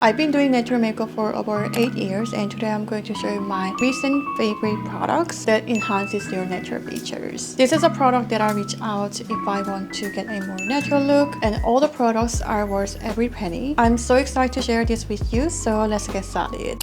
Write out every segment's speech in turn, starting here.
I've been doing natural makeup for over 8 years, and today I'm going to show you my recent favorite products that enhances your natural features. This is a product that I reach out if I want to get a more natural look, and all the products are worth every penny. I'm so excited to share this with you, so let's get started.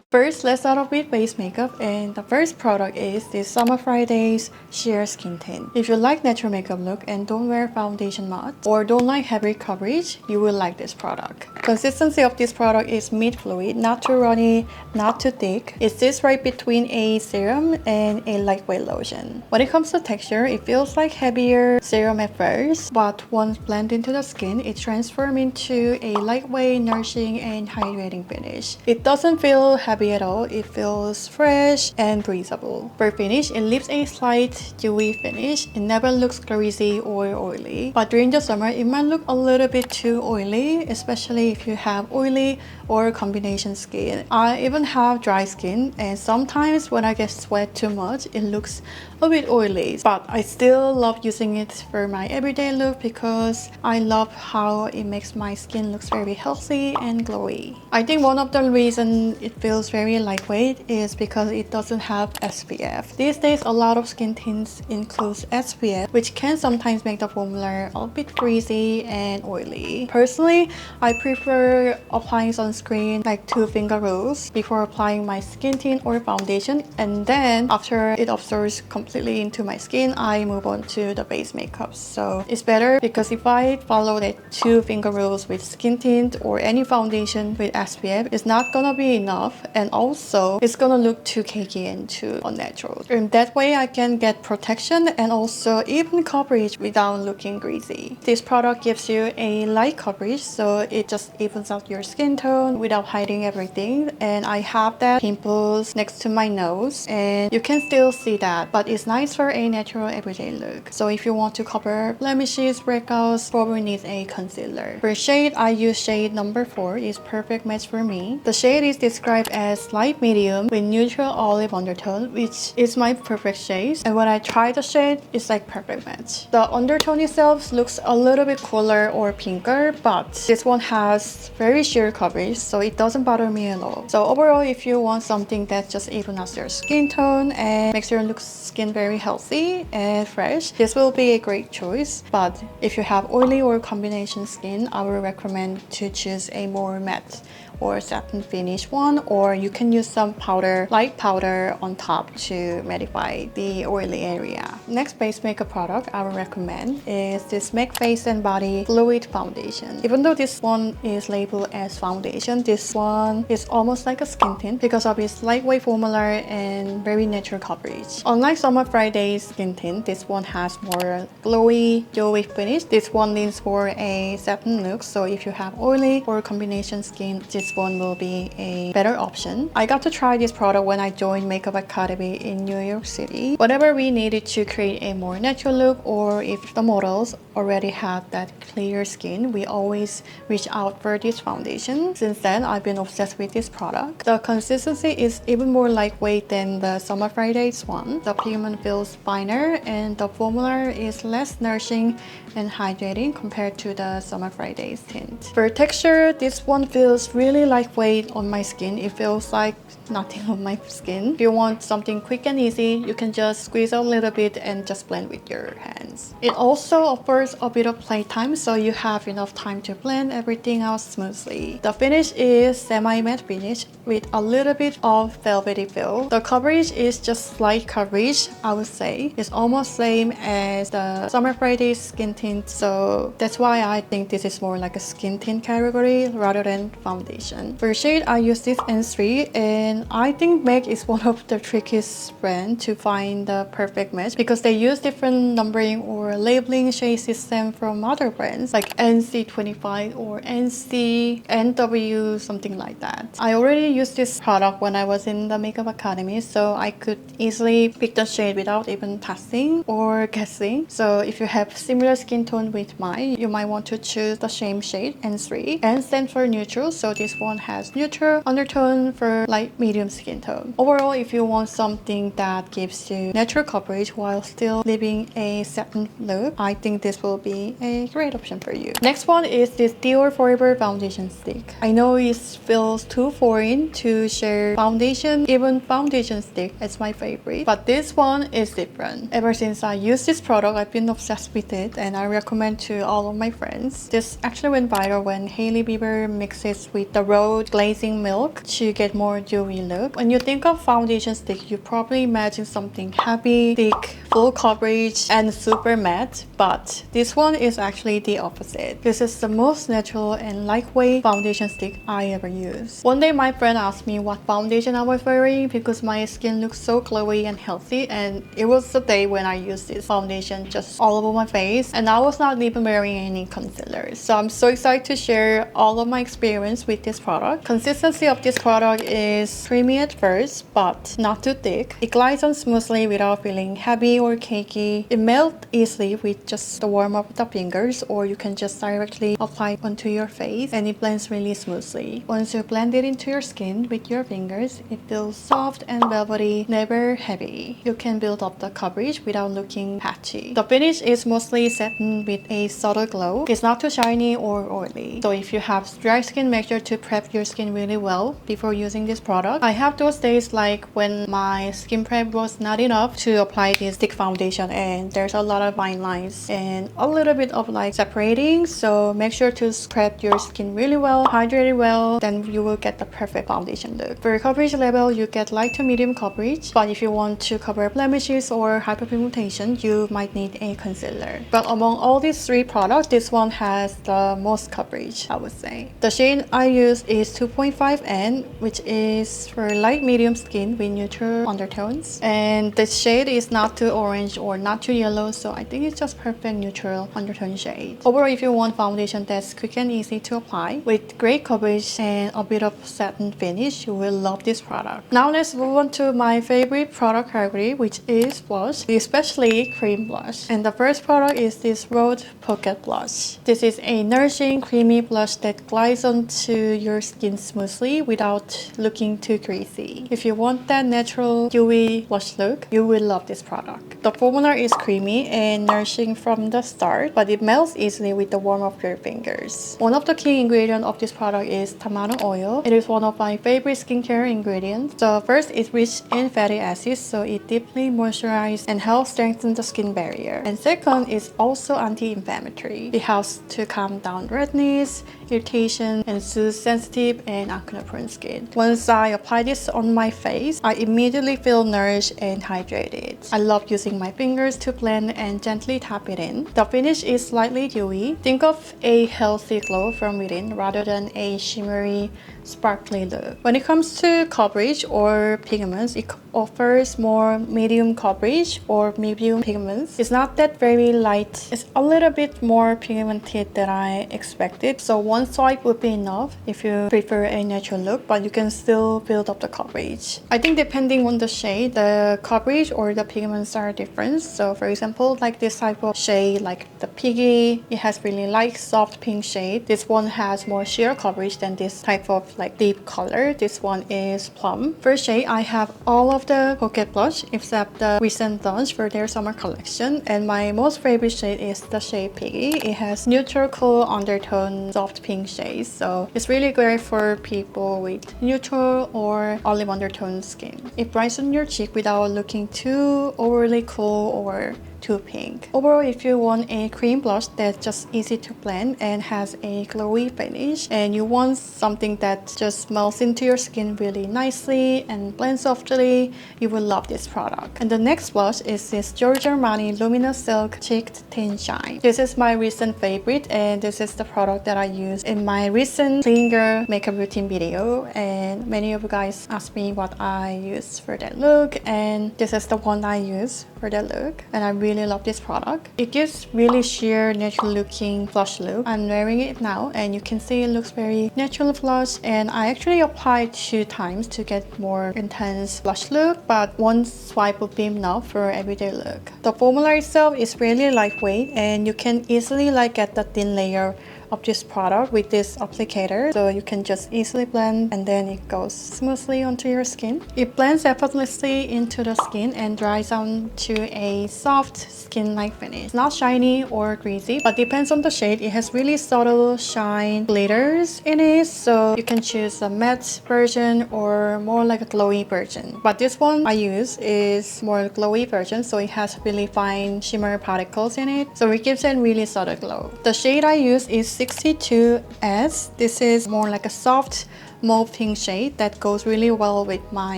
First, let's start off with base makeup, and the first product is this Summer Fridays Sheer Skin Tint. If you like natural makeup look and don't wear foundation much or don't like heavy coverage, you will like this product. Consistency of this product is mid-fluid, not too runny, not too thick. It sits right between a serum and a lightweight lotion. When it comes to texture, it feels like heavier serum at first, but once blended into the skin, it transforms into a lightweight, nourishing, and hydrating finish. It doesn't feel heavy at all. It feels fresh and breathable. For finish, it leaves a slight dewy finish. It never looks greasy or oily. But during the summer, it might look a little bit too oily, especially if you have oily or combination skin. I even have dry skin, and sometimes when I get sweat too much, it looks a bit oily. But I still love using it for my everyday look because I love how it makes my skin looks very healthy and glowy. I think one of the reasons it feels very lightweight is because it doesn't have SPF. These days, a lot of skin tints include SPF, which can sometimes make the formula a bit greasy and oily. Personally, I prefer applying sunscreen like 2 finger rules before applying my skin tint or foundation, and then after it absorbs completely into my skin, I move on to the base makeup. So it's better because if I follow the 2 finger rules with skin tint or any foundation with SPF, it's not gonna be enough, and also it's gonna look too cakey and too unnatural. And that way I can get protection and also even coverage without looking greasy. This product gives you a light coverage, so it just evens out your skin tone without hiding everything. And I have that pimples next to my nose, and you can still see that, but it's nice for a natural everyday look. So if you want to cover blemishes, breakouts, probably need a concealer. For shade, I use shade number 4. It's perfect match for me. The shade is described as light medium with neutral olive undertone, which is my perfect shade. And when I try the shade, it's like perfect match. The undertone itself looks a little bit cooler or pinker, but this one has very sheer coverage, so it doesn't bother me at all. So overall, if you want something that just evens out your skin tone and makes your skin very healthy and fresh, this will be a great choice. But if you have oily or combination skin, I would recommend to choose a more matte or satin finish one, or you can use some powder, light powder on top to mattify the oily area. Next base makeup product I would recommend is this MAC Face and Body Fluid Foundation. Even though this one is labeled as foundation, this one is almost like a skin tint because of its lightweight formula and very natural coverage. Unlike Summer Fridays skin tint, this one has more glowy, dewy finish. This one leans for a satin look, so if you have oily or combination skin, this one will be a better option. I got to try this product when I joined Makeup Academy in New York City. Whenever we needed to create a more natural look, or if the models already had that clear skin, we always reach out for this foundation. Since then, I've been obsessed with this product. The consistency is even more lightweight than the Summer Fridays one. The pigment feels finer, and the formula is less nourishing and hydrating compared to the Summer Fridays tint. For texture, this one feels really lightweight on my skin. It feels like nothing on my skin. If you want something quick and easy, you can just squeeze a little bit and just blend with your hands. It also offers a bit of playtime, so you have enough time to blend everything out smoothly. The finish is semi-matte finish with a little bit of velvety feel. The coverage is just slight coverage, I would say. It's almost same as the Summer Fridays skin tint, so that's why I think this is more like a skin tint category rather than foundation. For shade, I use this N3, and I think MAC is one of the trickiest brands to find the perfect match because they use different numbering or labeling shade system from other brands like NC25 or NW, something like that. I already used this product when I was in the Makeup Academy, so I could easily pick the shade without even testing or guessing. So if you have similar skin tone with mine, you might want to choose the same shade, N3. N stands for neutral, so this one has neutral undertone for light medium skin tone. Overall, if you want something that gives you natural coverage while while still leaving a satin look, I think this will be a great option for you. Next one is this Dior Forever Foundation Stick. I know it feels too foreign to share foundation, even foundation stick is my favorite, but this one is different. Ever since I used this product, I've been obsessed with it and I recommend to all of my friends. This actually went viral when Hailey Bieber mixes with the Rhode glazing milk to get more dewy look. When you think of foundation stick, you probably imagine something heavy, thick, full coverage, and super matte, but this one is actually the opposite. This is the most natural and lightweight foundation stick I ever used. One day my friend asked me what foundation I was wearing because my skin looks so glowy and healthy, and it was the day when I used this foundation just all over my face and I was not even wearing any concealer. So I'm so excited to share all of my experience with this product. Consistency of this product is creamy at first, but not too thick. It glides on smoothly without feeling heavy or cakey. It melts easily with just the warmth of the fingers, or you can just directly apply it onto your face and it blends really smoothly. Once you blend it into your skin with your fingers, it feels soft and velvety, never heavy. You can build up the coverage without looking patchy. The finish is mostly satin with a subtle glow. It's not too shiny or oily. So if you have dry skin, make sure to prep your skin really well before using this product. I have those days like when my skin prep was not enough to apply this stick foundation and there's a lot of fine lines and a little bit of like separating, so make sure to prep your skin really well, hydrate it well, then you will get the perfect foundation look. For coverage level, you get light to medium coverage, but if you want to cover blemishes or hyperpigmentation, you might need a concealer. But among all these three products, this one has the most coverage, I would say. The shade I use is 2.5N, which is for light medium skin with neutral undertones, and the shade is not too orange or not too yellow, so I think it's just perfect neutral undertone shade. Overall, if you want foundation that's quick and easy to apply with great coverage and a bit of satin finish, you will love this product. Now let's move on to my favorite product category, which is blush, especially cream blush. And the first product is this Rhode Pocket Blush. This is a nourishing creamy blush that glides onto your skin smoothly without looking too greasy. If you want that natural dewy blush look, you will love this product. The formula is creamy and nourishing from the start, but it melts easily with the warmth of your fingers. One of the key ingredients of this product is tomato oil. It is one of my favorite skincare ingredients. So first, it's rich in fatty acids, so it deeply moisturizes and helps strengthen the skin barrier. And second, it's also anti-inflammatory. It helps to calm down redness, irritation, and soothe sensitive and acne-prone skin. Once I apply this on my face, I immediately feel nourished and hydrated. I love using my fingers to blend and gently tap it in. The finish is slightly dewy. Think of a healthy glow from within rather than a shimmery, sparkly look. When it comes to coverage or pigments, it offers more medium coverage or medium pigments. It's not that very light. It's a little bit more pigmented than I expected. So one swipe would be enough if you prefer a natural look, but you can still build up the coverage. I think depending on the shade, the coverage or the pigments are different. So for example, like this type of shade, like the piggy, it has really light, soft pink shade. This one has more sheer coverage than this type of like deep color. This one is plum. For shade, I have all of the Pocket Blush except the recent launch for their summer collection, and my most favorite shade is the shade Piggy. It has neutral, cool undertone, soft pink shades, so it's really great for people with neutral or olive undertone skin. It brightens your cheek without looking too overly cool or too pink. Overall, if you want a cream blush that's just easy to blend and has a glowy finish, and you want something that just melts into your skin really nicely and blends softly, you will love this product. And the next blush is this Giorgio Armani Luminous Silk Cheeked Tint Shine. This is my recent favorite, and this is the product that I used in my recent clean girl makeup routine video, and many of you guys asked me what I used for that look, and this is the one I use for that look, and I really love this product. It gives really sheer natural looking blush look. I'm wearing it now and you can see it looks very natural blush, and I actually applied 2 times to get more intense blush look, but one swipe would be enough for everyday look. The formula itself is really lightweight and you can easily like get the thin layer of this product with this applicator, so you can just easily blend and then it goes smoothly onto your skin. It blends effortlessly into the skin and dries on to a soft skin-like finish. It's not shiny or greasy, but depends on the shade. It has really subtle shine glitters in it, so you can choose a matte version or more like a glowy version. But this one I use is more glowy version, so it has really fine shimmer particles in it, so it gives it really subtle glow. The shade I use is 62S. This is more like a soft mauve pink shade that goes really well with my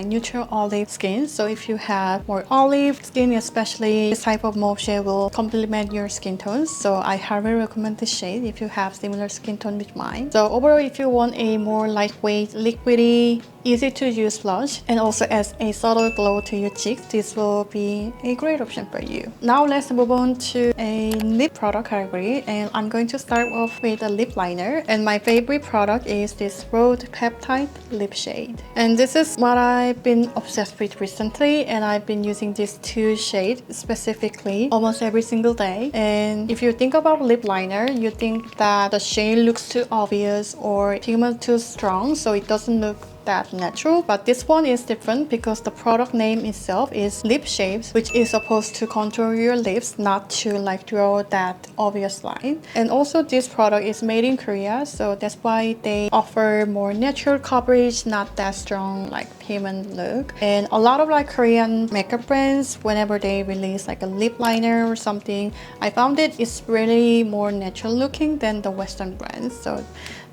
neutral olive skin. So if you have more olive skin, especially this type of mauve shade will complement your skin tones. So I highly recommend this shade if you have similar skin tone with mine. So overall, if you want a more lightweight, liquidy, easy to use blush and also adds a subtle glow to your cheeks, this will be a great option for you. Now let's move on to a lip product category, and I'm going to start off with a lip liner, and my favorite product is this Rhode Peptide Lip Shade. And this is what I've been obsessed with recently, and I've been using these two shades specifically almost every single day. And if you think about lip liner, you think that the shade looks too obvious or pigment too strong, so it doesn't look that natural, but this one is different because the product name itself is Lip Shapes, which is supposed to contour your lips, not to like draw that obvious line. And also this product is made in Korea, so that's why they offer more natural coverage, not that strong like pigment look. And a lot of like Korean makeup brands, whenever they release like a lip liner or something, I found it is really more natural looking than the Western brands. So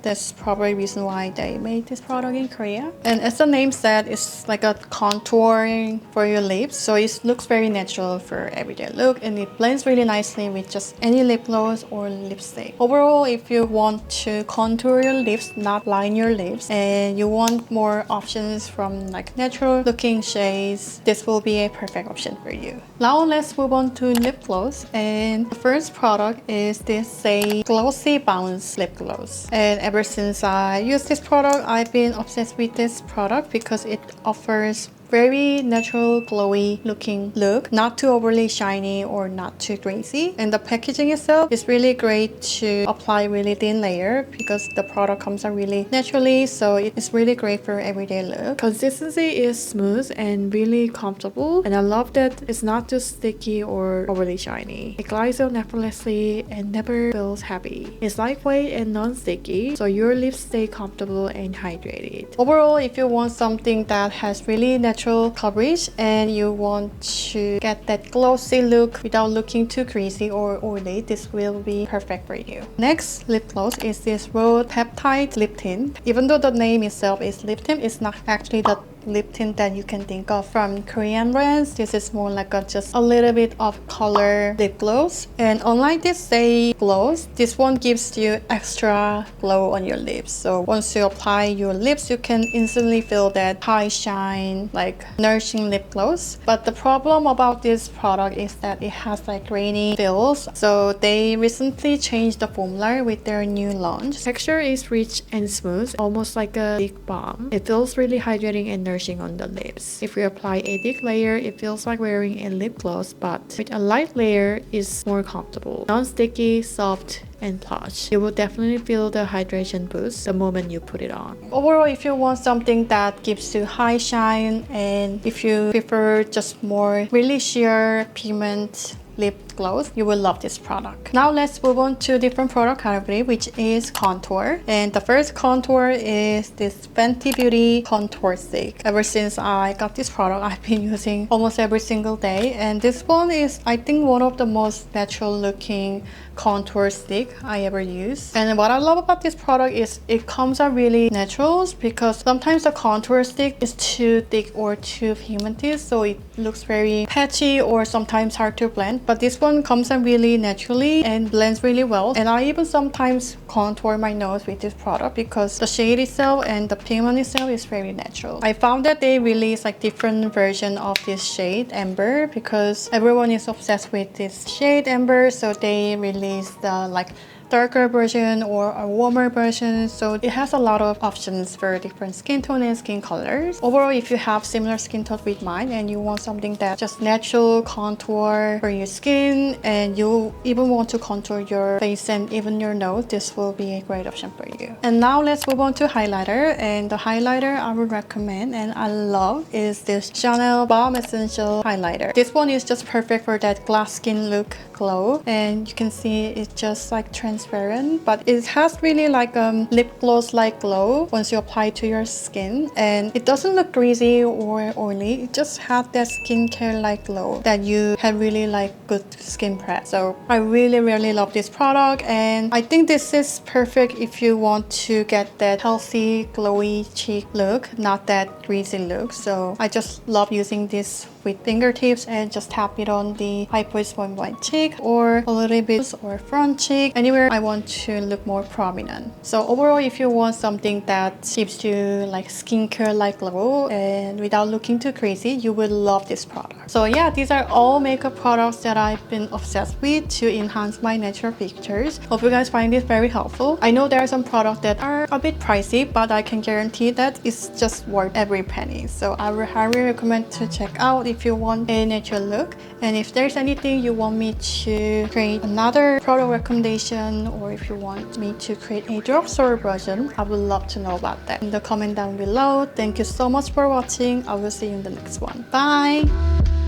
that's probably the reason why they made this product in Korea. And as the name said, it's like a contouring for your lips, so it looks very natural for everyday look, and it blends really nicely with just any lip gloss or lipstick. Overall, if you want to contour your lips, not line your lips, and you want more options from like natural looking shades, this will be a perfect option for you. Now let's move on to lip gloss, and the first product is this Saie Glossybouncee lip gloss. And ever since I used this product, I've been obsessed with this product because it offers very natural glowy looking look, not too overly shiny or not too greasy. And the packaging itself is really great to apply really thin layer because the product comes out really naturally, so it's really great for everyday look. Consistency is smooth and really comfortable, and I love that it's not too sticky or overly shiny. It glides on effortlessly and never feels heavy. It's lightweight and non-sticky, so your lips stay comfortable and hydrated. Overall, if you want something that has really natural coverage and you want to get that glossy look without looking too greasy or oily, this will be perfect for you. Next lip gloss is this Rhode Peptide Lip Tint. Even though the name itself is lip tint, it's not actually the lip tint that you can think of from Korean brands. This is more like just a little bit of color lip gloss, and unlike this Saie gloss, this one gives you extra glow on your lips. So once you apply your lips, you can instantly feel that high shine, like nourishing lip gloss. But the problem about this product is that it has like grainy feels, so they recently changed the formula with their new lunge. Texture is rich and smooth, almost like a thick balm. It feels really hydrating and nourishing on the lips. If you apply a thick layer, it feels like wearing a lip gloss, but with a light layer, it's more comfortable. Non-sticky, soft, and plush. You will definitely feel the hydration boost the moment you put it on. Overall, if you want something that gives you high shine, and if you prefer just more really sheer pigment lip gloss, you will love this product. Now let's move on to different product category, which is contour. And the first contour is this Fenty Beauty Contour Stick. Ever since I got this product, I've been using almost every single day, and this one is, I think, one of the most natural looking contour stick I ever use. And what I love about this product is it comes out really natural, because sometimes the contour stick is too thick or too pigmented, so it looks very patchy or sometimes hard to blend. But this one comes out really naturally and blends really well. And I even sometimes contour my nose with this product because the shade itself and the pigment itself is very natural. I found that they release like different version of this shade Amber because everyone is obsessed with this shade Amber, so they release the like darker version or a warmer version. So it has a lot of options for different skin tone and skin colors. Overall, if you have similar skin tone with mine and you want something that just natural contour for your skin, and you even want to contour your face and even your nose, this will be a great option for you. And now let's move on to highlighter. And the highlighter I would recommend and I love is this Chanel Baume Essential highlighter. This one is just perfect for that glass skin look glow, and you can see it's just like transparent, but it has really like lip gloss like glow once you apply it to your skin, and it doesn't look greasy or oily. It just has that skincare like glow that you have really like good skin prep. So I really love this product, and I think this is perfect if you want to get that healthy glowy cheek look, not that greasy look. So I just love using this with fingertips and just tap it on the hypoexfoliated cheek or a little bit or front cheek, anywhere I want to look more prominent. So overall, if you want something that gives you like skincare like glow and without looking too crazy, you will love this product. So yeah, these are all makeup products that I've been obsessed with to enhance my natural features. Hope you guys find this very helpful. I know there are some products that are a bit pricey, but I can guarantee that it's just worth every penny. So I would highly recommend to check out if you want a natural look. And if there's anything you want me to create another product recommendation, or if you want me to create a drugstore version, I would love to know about that in the comment down below. Thank you so much for watching. I will see you in the next one. Bye!